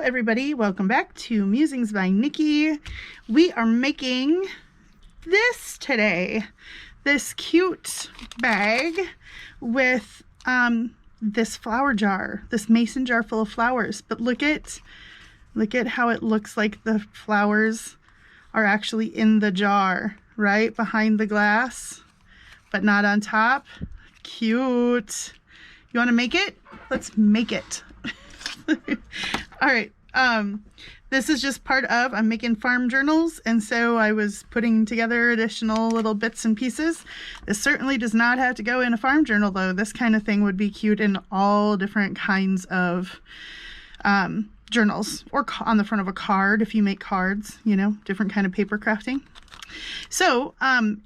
everybody, welcome back to Musings by Nikki. We are making this today, this cute bag with this flower jar, this mason jar full of flowers. But look at how it looks like the flowers are actually in the jar, right behind the glass, but not on top. Cute. You want to make it? Let's make it. All right, this is just part of, I'm making farm journals, and so I was putting together additional little bits and pieces. This certainly does not have to go in a farm journal, though. This kind of thing would be cute in all different kinds of journals, or on the front of a card if you make cards, you know, different kind of paper crafting. So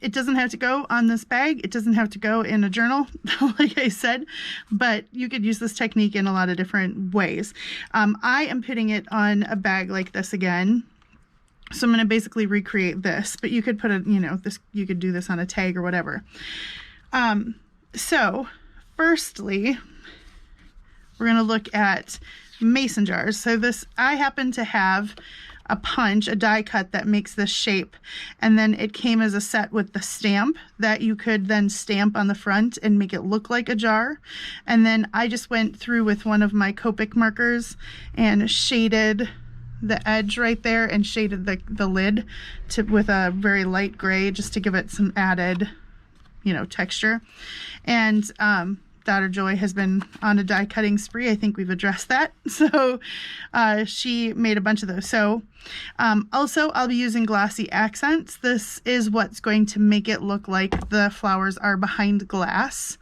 it doesn't have to go on this bag. It doesn't have to go in a journal, like I said, but you could use this technique in a lot of different ways. I am putting it on a bag like this again. So I'm going to basically recreate this, but you could put a, you know, this, you could do this on a tag or whatever. So firstly, we're going to look at mason jars. So this, I happen to have a punch, a die cut that makes this shape, and then it came as a set with the stamp that you could then stamp on the front and make it look like a jar. And then I just went through with one of my Copic markers and shaded the edge right there and shaded the lid with a very light gray just to give it some added, you know, texture. And daughter Joy has been on a die cutting spree. I think we've addressed that. So she made a bunch of those. So also I'll be using Glossy Accents. This is what's going to make it look like the flowers are behind glass.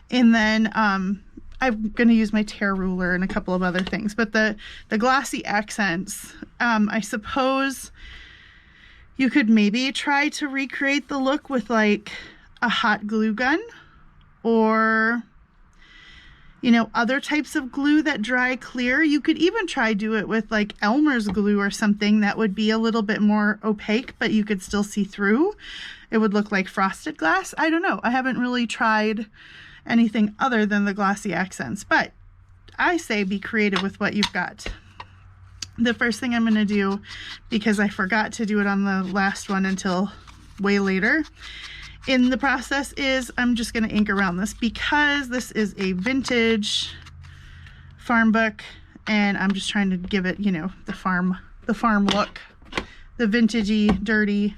And then I'm going to use my tear ruler and a couple of other things. But the Glossy Accents, I suppose you could maybe try to recreate the look with like a hot glue gun, or you know, other types of glue that dry clear. You could even try do it with like Elmer's glue or something that would be a little bit more opaque, but you could still see through. It would look like frosted glass. I don't know. I haven't really tried anything other than the Glossy Accents, but I say be creative with what you've got. The first thing I'm going to do, because I forgot to do it on the last one until way later in the process, is I'm just going to ink around this because this is a vintage farm book and I'm just trying to give it, you know, the farm look, the vintagey, dirty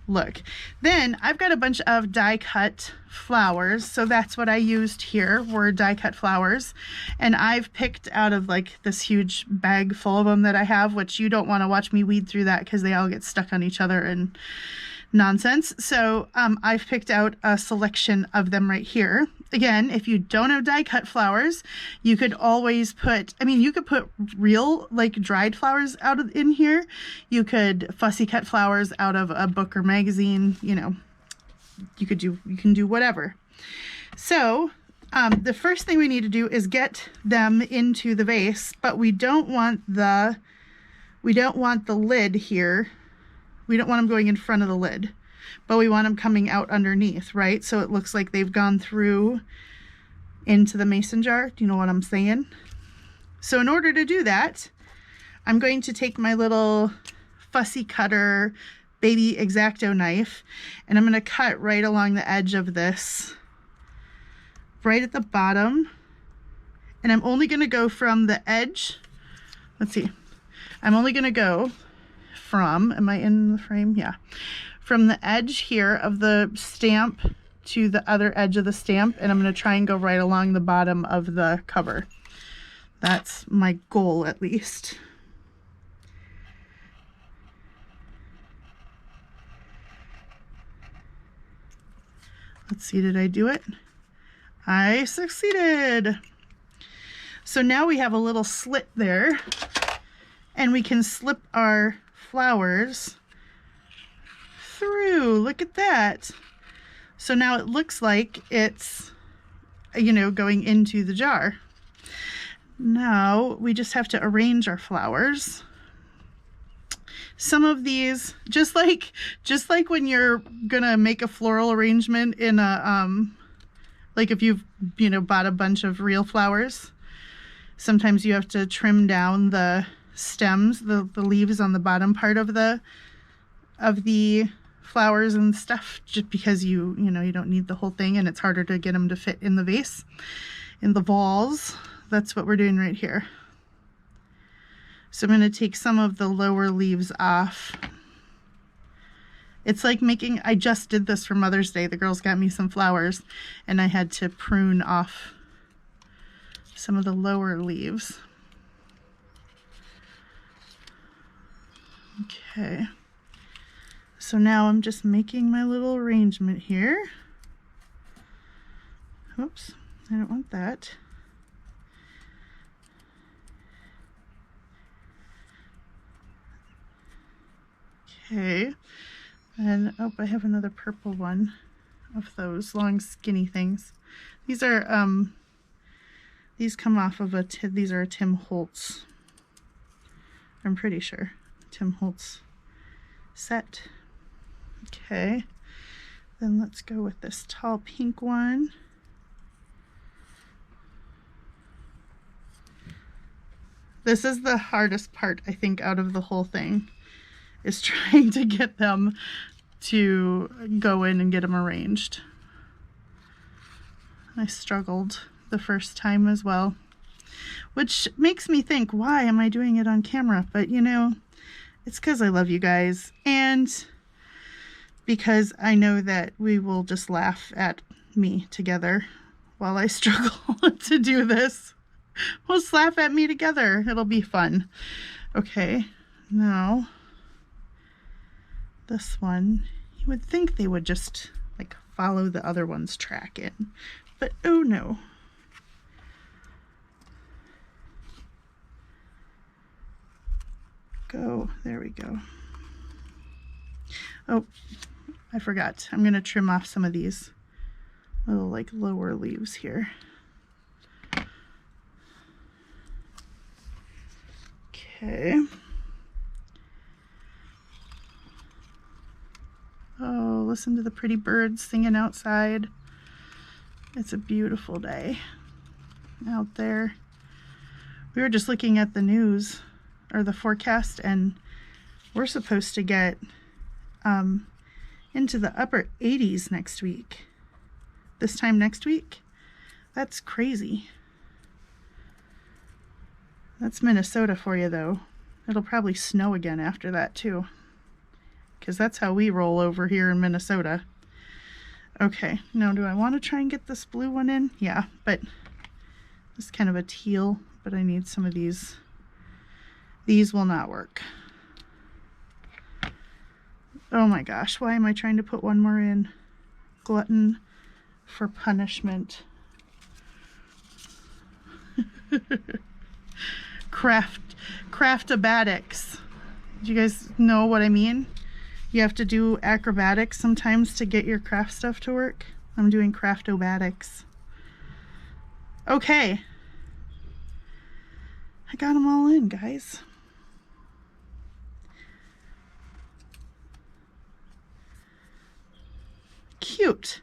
look. Then I've got a bunch of die cut flowers, so that's what I used here, were die cut flowers, and I've picked out of like this huge bag full of them that I have, which you don't want to watch me weed through that because they all get stuck on each other and nonsense. So I've picked out a selection of them right here. Again, if you don't have die cut flowers, you could always put, I mean, you could put real like dried flowers out of in here. You could fussy cut flowers out of a book or magazine, you know, you can do whatever. So the first thing we need to do is get them into the vase, but we don't want the lid here. We don't want them going in front of the lid, but we want them coming out underneath, right? So it looks like they've gone through into the mason jar. Do you know what I'm saying? So in order to do that, I'm going to take my little fussy cutter baby X-Acto knife, and I'm going to cut right along the edge of this, right at the bottom. And I'm only going to go from the edge. Let's see. I'm only going to go from, am I in the frame? Yeah. From the edge here of the stamp to the other edge of the stamp, and I'm going to try and go right along the bottom of the cover. That's my goal, at least. Let's see, did I do it? I succeeded. So now we have a little slit there, and we can slip our flowers through. Look at that. So now it looks like it's, you know, going into the jar. Now we just have to arrange our flowers. Some of these, just like when you're gonna make a floral arrangement in a like if you've, you know, bought a bunch of real flowers, sometimes you have to trim down the stems, the leaves on the bottom part of the flowers and stuff, just because you don't need the whole thing, and it's harder to get them to fit in the vase, in the valse. That's what we're doing right here. So I'm going to take some of the lower leaves off. It's like I just did this for Mother's Day. The girls got me some flowers and I had to prune off some of the lower leaves. Okay. So now I'm just making my little arrangement here. Oops, I don't want that. Okay, and oh, I have another purple one of those long skinny things. These are these come off of these are a Tim Holtz. I'm pretty sure Tim Holtz set. Okay, then let's go with this tall pink one. This is the hardest part, I think, out of the whole thing, is trying to get them to go in and get them arranged. I struggled the first time as well, which makes me think, why am I doing it on camera? But it's because I love you guys, and because I know that we will just laugh at me together while I struggle to do this. We'll just laugh at me together. It'll be fun. Okay, now this one, you would think they would just like follow the other one's track in, but oh no. Go, there we go. Oh, I forgot. I'm going to trim off some of these little like lower leaves here. Okay. Oh, listen to the pretty birds singing outside. It's a beautiful day out there. We were just looking at the news, or the forecast, and we're supposed to get into the upper 80s next week. This time next week? That's crazy. That's Minnesota for you, though. It'll probably snow again after that, too, because that's how we roll over here in Minnesota. Okay, now do I want to try and get this blue one in? Yeah, but it's kind of a teal, but I need some of these. These will not work. Oh my gosh, why am I trying to put one more in? Glutton for punishment. Craft-abatics. Do you guys know what I mean? You have to do acrobatics sometimes to get your craft stuff to work. I'm doing craft-obatics. Okay. I got them all in, guys. Cute.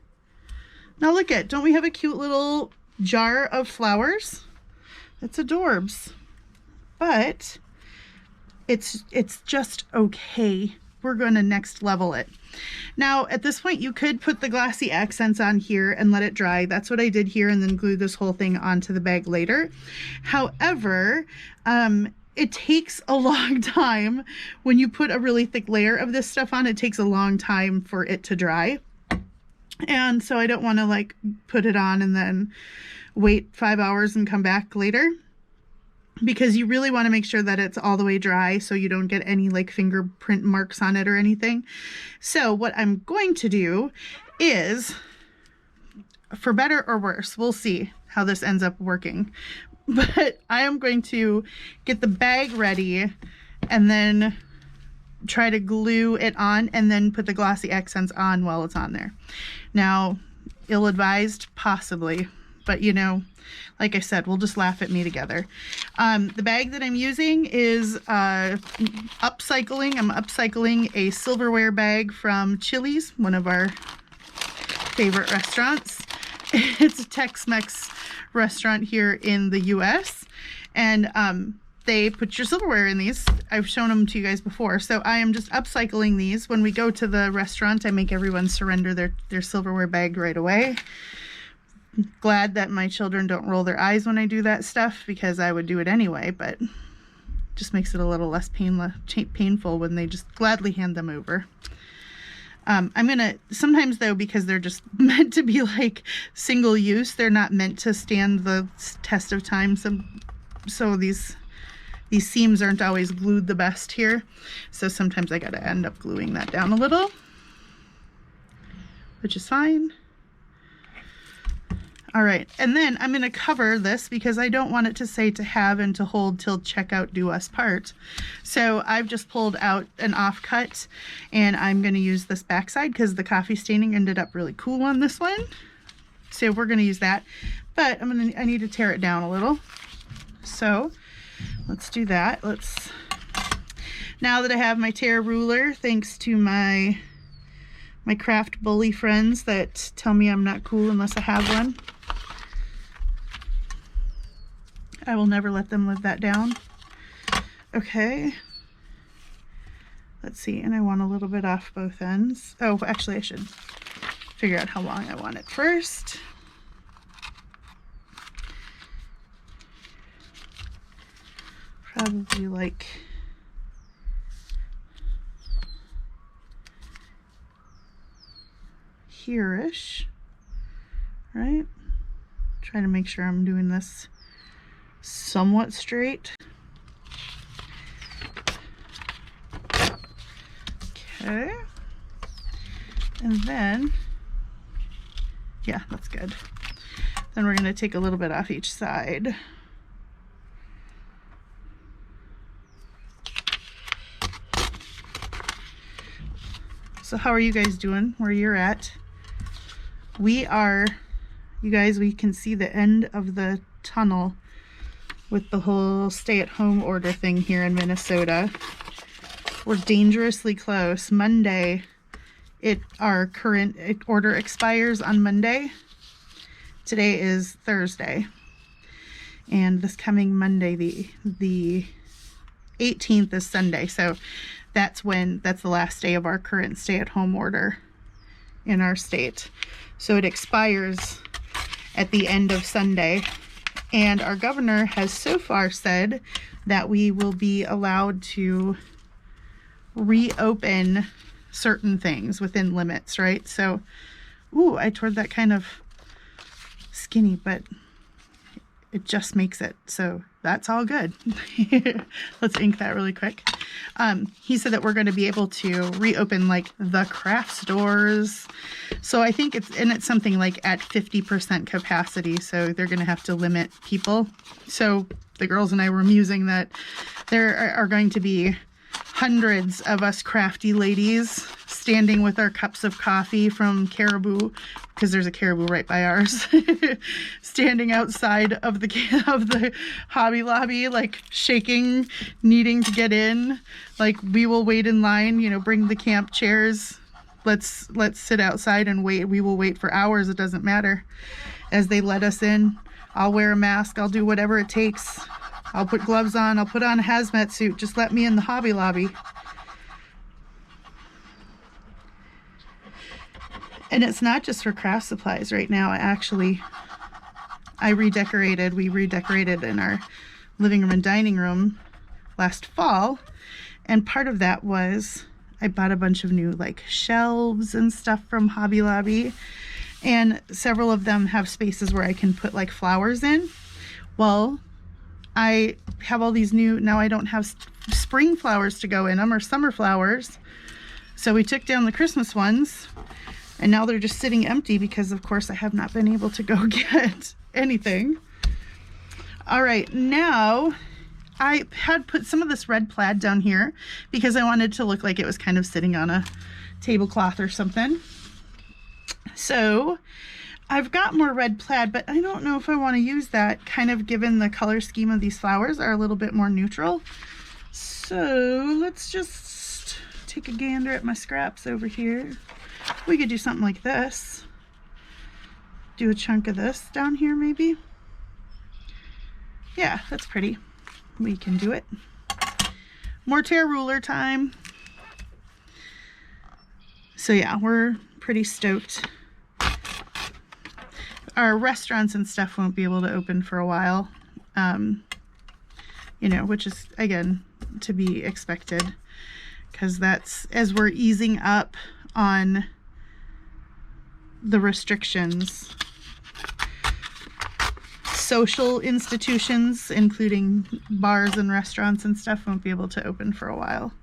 Now look at, don't we have a cute little jar of flowers? It's adorbs. But it's just okay. We're going to next level it. Now, at this point, you could put the glossy accents on here and let it dry. That's what I did here, and then glue this whole thing onto the bag later. However, it takes a long time. When you put a really thick layer of this stuff on, it takes a long time for it to dry. And so I don't want to like put it on and then wait 5 hours and come back later, because you really want to make sure that it's all the way dry so you don't get any like fingerprint marks on it or anything. So what I'm going to do is, for better or worse, we'll see how this ends up working, but I am going to get the bag ready and then try to glue it on and then put the glossy accents on while it's on there. Now, ill-advised, possibly, but like I said, we'll just laugh at me together. The bag that I'm using is upcycling. I'm upcycling a silverware bag from Chili's, one of our favorite restaurants. It's a Tex-Mex restaurant here in the US. And they put your silverware in these. I've shown them to you guys before. So I am just upcycling these. When we go to the restaurant, I make everyone surrender their silverware bag right away. Glad that my children don't roll their eyes when I do that stuff, because I would do it anyway, but just makes it a little less painful when they just gladly hand them over. I'm gonna, sometimes though, because they're just meant to be like single use, they're not meant to stand the test of time. So these seams aren't always glued the best here. So sometimes I gotta end up gluing that down a little, which is fine. All right, and then I'm gonna cover this because I don't want it to say to have and to hold till checkout do us part. So I've just pulled out an offcut, and I'm gonna use this backside because the coffee staining ended up really cool on this one. So we're gonna use that, but I need to tear it down a little. So let's do that. Now that I have my tear ruler, thanks to my craft bully friends that tell me I'm not cool unless I have one, I will never let them live that down. Okay. Let's see, and I want a little bit off both ends. Oh, actually I should figure out how long I want it first. Probably like here-ish, right? Trying to make sure I'm doing this somewhat straight. Okay. And then, yeah, that's good. Then we're going to take a little bit off each side. So how are you guys doing where you're at? We are, you guys, we can see the end of the tunnel with the whole stay-at-home order thing here in Minnesota. We're dangerously close. Monday, our current order expires on Monday. Today is Thursday. And this coming Monday, the 18th is Sunday. So that's the last day of our current stay-at-home order in our state. So it expires at the end of Sunday. And our governor has so far said that we will be allowed to reopen certain things within limits, right? So, ooh, I toured that kind of skinny, but it just makes it. So that's all good. Let's ink that really quick. He said that we're going to be able to reopen like the craft stores. So I think it's something like at 50% capacity. So they're going to have to limit people. So the girls and I were musing that there are going to be hundreds of us crafty ladies standing with our cups of coffee from Caribou, because there's a Caribou right by ours, standing outside of the Hobby Lobby, like shaking, needing to get in. Like, we will wait in line, you know, bring the camp chairs. Let's sit outside and wait. We will wait for hours. It doesn't matter. As they let us in, I'll wear a mask. I'll do whatever it takes. I'll put gloves on. I'll put on a hazmat suit. Just let me in the Hobby Lobby. And it's not just for craft supplies right now. We redecorated in our living room and dining room last fall. And part of that was I bought a bunch of new like shelves and stuff from Hobby Lobby. And several of them have spaces where I can put like flowers in. Well, I have all these now I don't have spring flowers to go in them or summer flowers. So we took down the Christmas ones, and now they're just sitting empty because of course I have not been able to go get anything. All right, now I had put some of this red plaid down here because I wanted to look like it was kind of sitting on a tablecloth or something. So I've got more red plaid, but I don't know if I want to use that, kind of given the color scheme of these flowers are a little bit more neutral. So let's just take a gander at my scraps over here. We could do something like this. Do a chunk of this down here maybe. Yeah, that's pretty. We can do it. Mortar ruler time. So yeah, we're pretty stoked. Our restaurants and stuff won't be able to open for a while, you know, which is, again, to be expected, because that's as we're easing up on the restrictions. Social institutions, including bars and restaurants and stuff, won't be able to open for a while.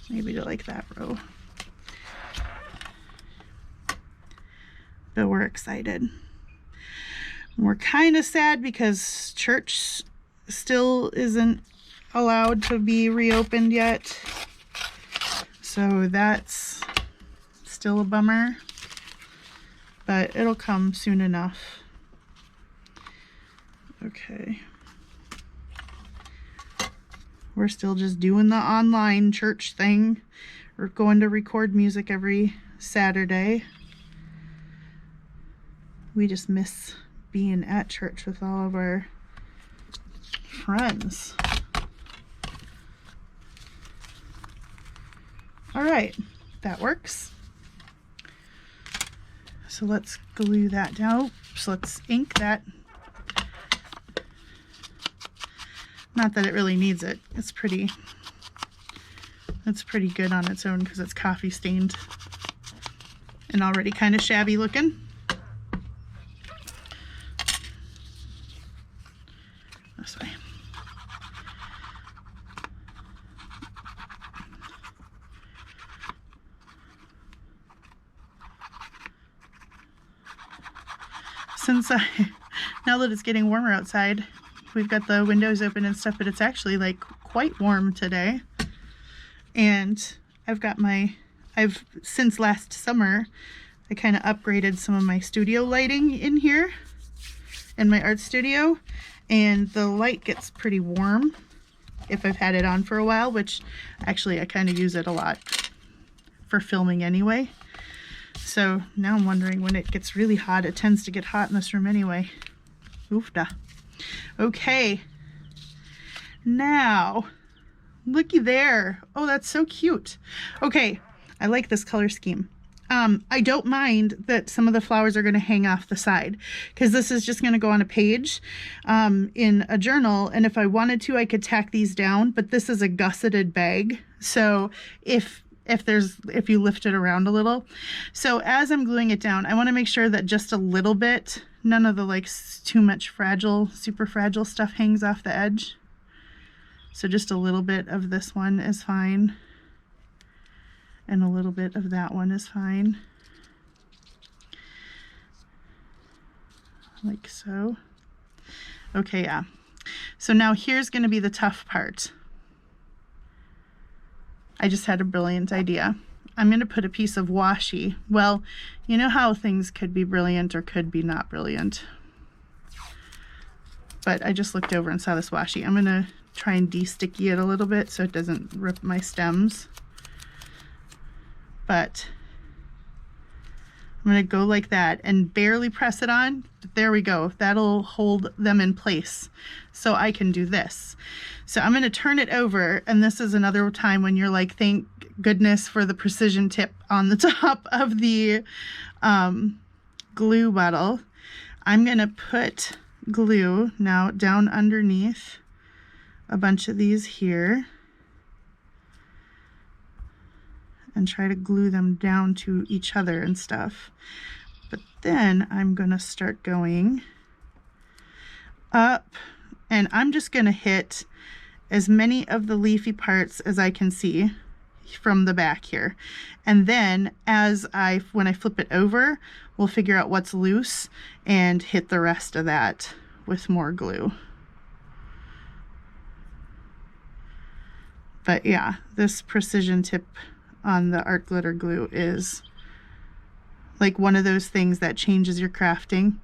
Maybe to like that row. But we're excited. We're kind of sad because church still isn't allowed to be reopened yet. So that's still a bummer. But it'll come soon enough. Okay. We're still just doing the online church thing. We're going to record music every Saturday. We just miss being at church with all of our friends. All right, that works. So let's glue that down. Oops, let's ink that. Not that it really needs it. It's pretty good on its own because it's coffee stained and already kind of shabby looking. This way. Now that it's getting warmer outside, we've got the windows open and stuff, but it's actually like quite warm today. And since last summer, I kind of upgraded some of my studio lighting in here in my art studio, and the light gets pretty warm if I've had it on for a while, which actually I kind of use it a lot for filming anyway. So now I'm wondering, when it gets really hot, it tends to get hot in this room anyway. Oofda. Okay. Now, looky there. Oh, that's so cute. Okay, I like this color scheme. I don't mind that some of the flowers are going to hang off the side, because this is just going to go on a page in a journal, and if I wanted to, I could tack these down, but this is a gusseted bag, so if you lift it around a little. So as I'm gluing it down, I want to make sure that just a little bit, none of the like too much fragile, super fragile stuff hangs off the edge. So just a little bit of this one is fine. And a little bit of that one is fine. Like so. Okay, yeah. So now here's going to be the tough part. I just had a brilliant idea. I'm going to put a piece of washi. Well, you know how things could be brilliant or could be not brilliant. But I just looked over and saw this washi. I'm going to try and de-sticky it a little bit so it doesn't rip my stems. But I'm going to go like that and barely press it on. There we go. That'll hold them in place so I can do this. So I'm going to turn it over, and this is another time when you're like, thank goodness for the precision tip on the top of the glue bottle. I'm going to put glue now down underneath a bunch of these here and try to glue them down to each other and stuff. But then I'm going to start going up, and I'm just going to hit as many of the leafy parts as I can see from the back here. And then when I flip it over, we'll figure out what's loose and hit the rest of that with more glue. But yeah, this precision tip on the art glitter glue is like one of those things that changes your crafting.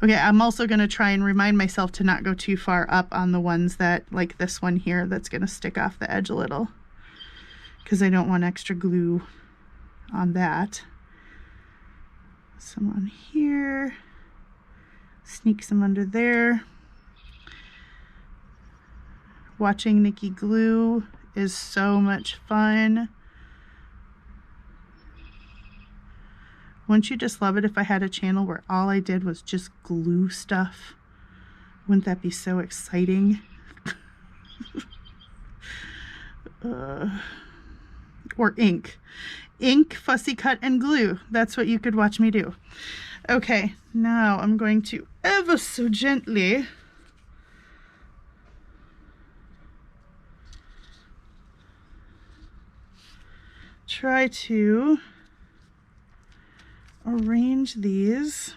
Okay, I'm also going to try and remind myself to not go too far up on the ones that, like this one here, that's going to stick off the edge a little, because I don't want extra glue on that. some on here, sneak some under there. Watching Nikki glue is so much fun. Wouldn't you just love it if I had a channel where all I did was just glue stuff? Wouldn't that be so exciting? Or ink. Ink, fussy cut, and glue. That's what you could watch me do. Okay, now I'm going to ever so gently try to arrange these.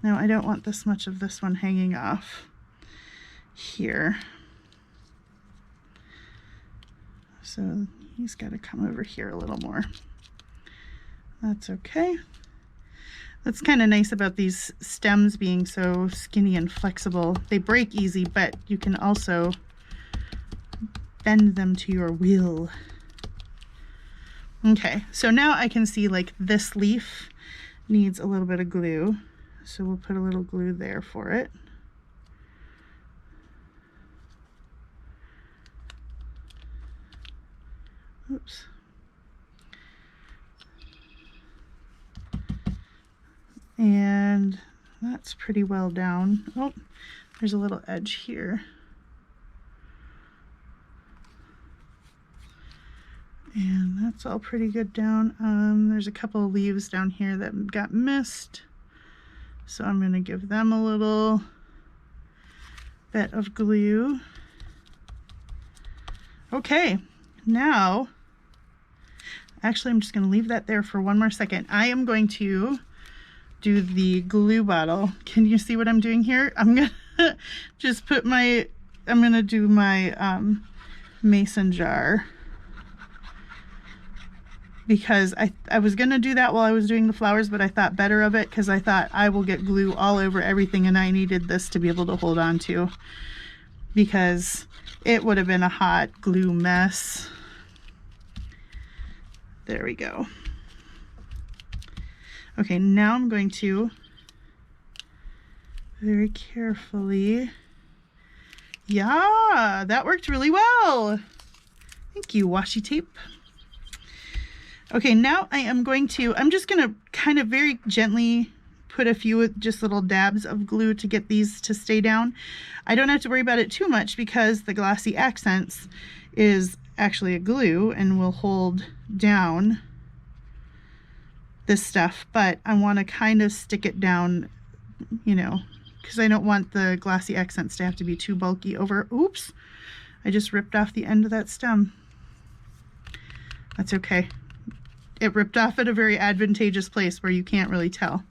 Now I don't want this much of this one hanging off here. So he's got to come over here a little more. That's okay. That's kind of nice about these stems being so skinny and flexible. They break easy, but you can also bend them to your will. Okay, so now I can see like this leaf needs a little bit of glue. So we'll put a little glue there for it. Oops. And that's pretty well down. Oh, there's a little edge here. And that's all pretty good down. There's a couple of leaves down here that got missed. So I'm going to give them a little bit of glue. Okay, now, actually I'm just going to leave that there for one more second. I am going to do the glue bottle. Can you see what I'm doing here? I'm going to just put my, I'm going to do my mason jar. Because I was going to do that while I was doing the flowers, but I thought better of it because I thought I will get glue all over everything and I needed this to be able to hold on to, because it would have been a hot glue mess. There we go. Okay, now I'm going to very carefully, yeah, that worked really well. Thank you, washi tape. Okay, now I am going to, I'm just going to kind of very gently put a few just little dabs of glue to get these to stay down. I don't have to worry about it too much because the Glossy Accents is actually a glue and will hold down this stuff, but I want to kind of stick it down, you know, because I don't want the Glossy Accents to have to be too bulky over. Oops, I just ripped off the end of that stem. That's okay. It ripped off at a very advantageous place where you can't really tell.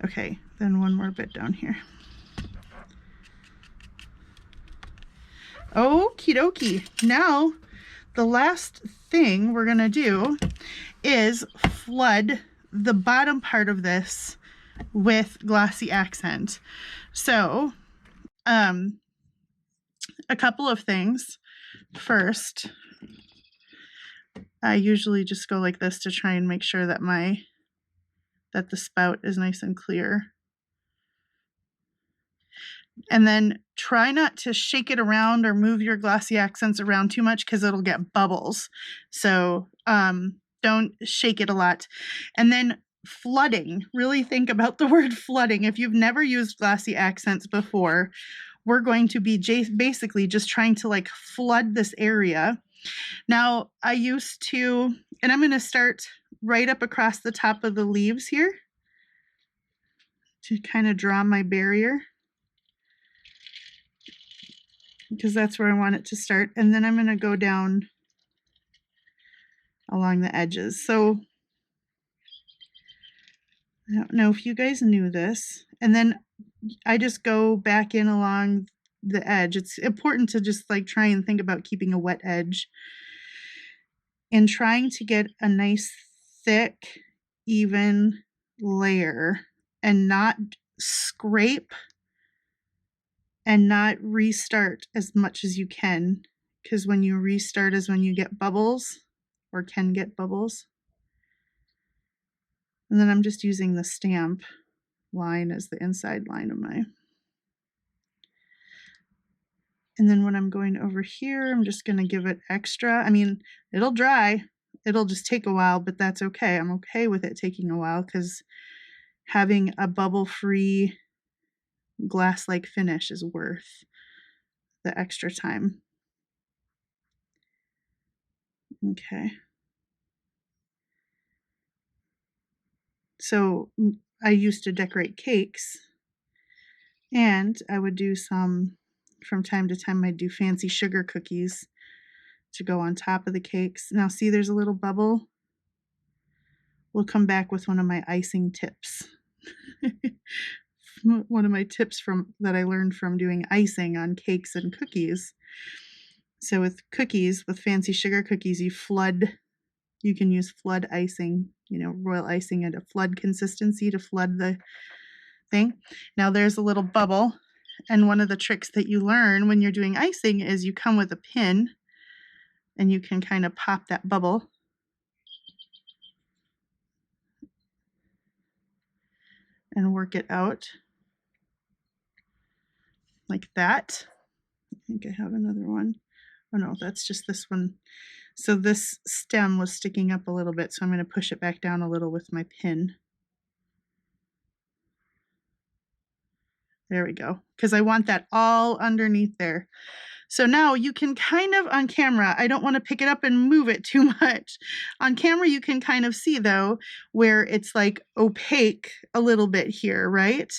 Okay, then one more bit down here. Okie dokie. Now, the last thing we're gonna do is flood the bottom part of this with Glossy Accent. So, a couple of things. First, I usually just go like this to try and make sure that that the spout is nice and clear. And then try not to shake it around or move your Glossy Accents around too much because it'll get bubbles. So don't shake it a lot. And then flooding, really think about the word flooding. If you've never used Glossy Accents before, we're going to be basically just trying to like flood this area. Now, I used to, and I'm going to start right up across the top of the leaves here to kind of draw my barrier, because that's where I want it to start. And then I'm going to go down along the edges. So I don't know if you guys knew this. And then I just go back in along the edge. It's important to just like try and think about keeping a wet edge and trying to get a nice thick, even layer and not scrape and not restart as much as you can, because when you restart is when you get bubbles or can get bubbles. And then I'm just using the stamp line as the inside line of my. And then when I'm going over here, I'm just going to give it extra. I mean, it'll dry. It'll just take a while, but that's okay. I'm okay with it taking a while because having a bubble-free glass-like finish is worth the extra time. Okay. So I used to decorate cakes, and I would do some, from time to time, I'd do fancy sugar cookies to go on top of the cakes. Now see, there's a little bubble. We'll come back with one of my icing tips. One of my tips that I learned from doing icing on cakes and cookies. So with cookies, with fancy sugar cookies, you can use flood icing, royal icing at a flood consistency to flood the thing. Now there's a little bubble, and one of the tricks that you learn when you're doing icing is you come with a pin and you can kind of pop that bubble. And work it out like that. I think I have another one. Oh no, that's just this one. So this stem was sticking up a little bit, so I'm going to push it back down a little with my pin. There we go, because I want that all underneath there. So now you can kind of, on camera, I don't want to pick it up and move it too much. On camera, you can kind of see, though, where it's like opaque a little bit here, right?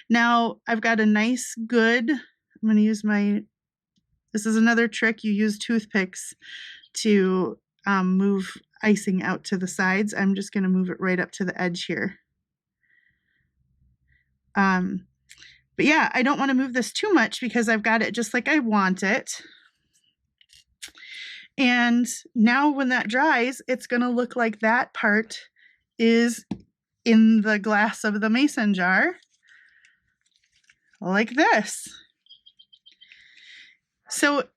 Now, I've got a nice, good, I'm going to use this is another trick. You use toothpicks to move icing out to the sides. I'm just going to move it right up to the edge here. But yeah, I don't want to move this too much because I've got it just like I want it. And now when that dries, it's going to look like that part is in the glass of the mason jar, like this. So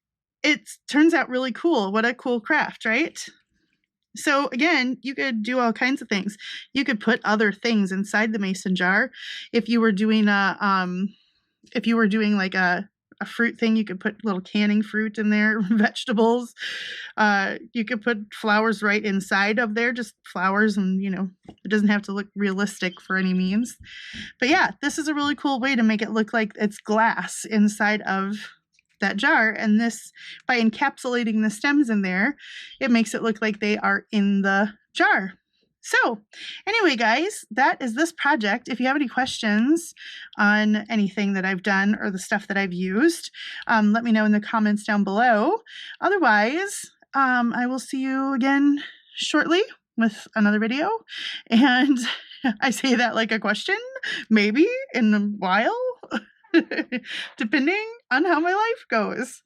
it turns out really cool. What a cool craft, right? So again, you could do all kinds of things. You could put other things inside the mason jar. If you were doing like a fruit thing, you could put little canning fruit in there, vegetables. You could put flowers right inside of there, just flowers, and it doesn't have to look realistic for any means. But yeah, this is a really cool way to make it look like it's glass inside of that jar, and this, by encapsulating the stems in there, it makes it look like they are in the jar. So anyway, guys, that is this project. If you have any questions on anything that I've done or the stuff that I've used, let me know in the comments down below. Otherwise, I will see you again shortly with another video. And I say that like a question, maybe in a while, depending on how my life goes.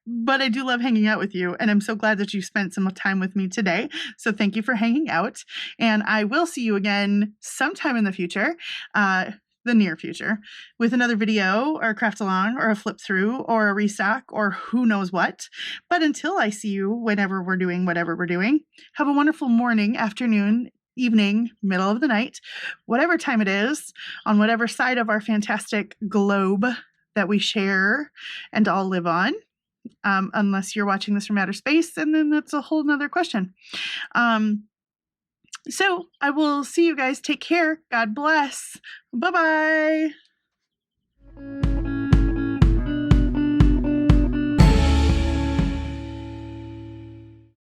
But I do love hanging out with you, and I'm so glad that you spent some time with me today. So thank you for hanging out, and I will see you again sometime in the future, the near future, with another video or a craft along or a flip through or a restock or who knows what. But until I see you, whenever we're doing whatever we're doing, have a wonderful morning, afternoon, evening, middle of the night, whatever time it is, on whatever side of our fantastic globe that we share and all live on. Unless you're watching this from outer space, and then that's a whole nother question. So I will see you guys. Take care. God bless. Bye-bye.